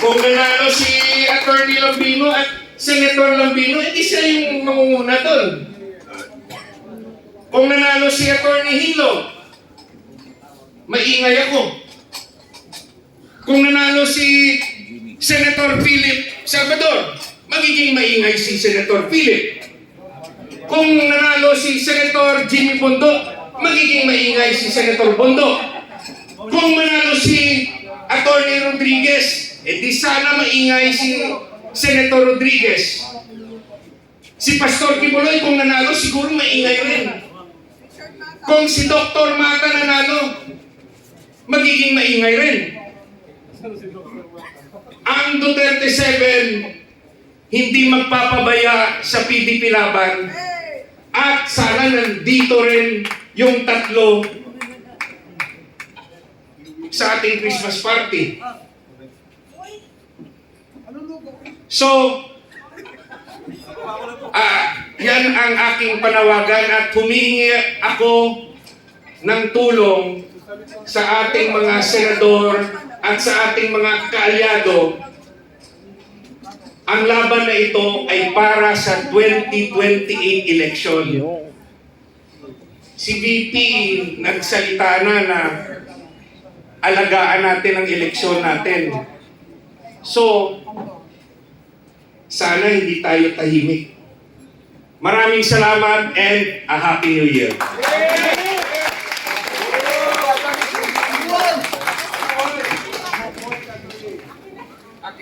Kung nanalo si Atty. Lambino at Senator Lambino, hindi siya yung mangunguna doon. Kung nanalo si Atty. Hilo, maingay ako. Kung nanalo si Senator Philip Salvador, magiging maingay si Senator Philip. Kung nanalo si Senator Jimmy Bondo, magiging maingay si Senator Bondo. Kung manalo si Atty. Rodriguez, di sana maingay si Senator Rodriguez. Si Pastor Kibuloy kung nanalo, siguro maingay rin. Kung si Dr. Mata nanalo, magiging maingay rin. Ang Duterte 7 hindi magpapabaya sa PDP laban at sana nandito rin yung tatlo sa ating Christmas party. So, yan ang aking panawagan at humihingi ako ng tulong sa ating mga senador at sa ating mga kaalyado. Ang laban na ito ay para sa 2028 election. Si VP nagsalita na alagaan natin ang eleksyon natin. So, sana hindi tayo tahimik. Maraming salamat and a Happy New Year.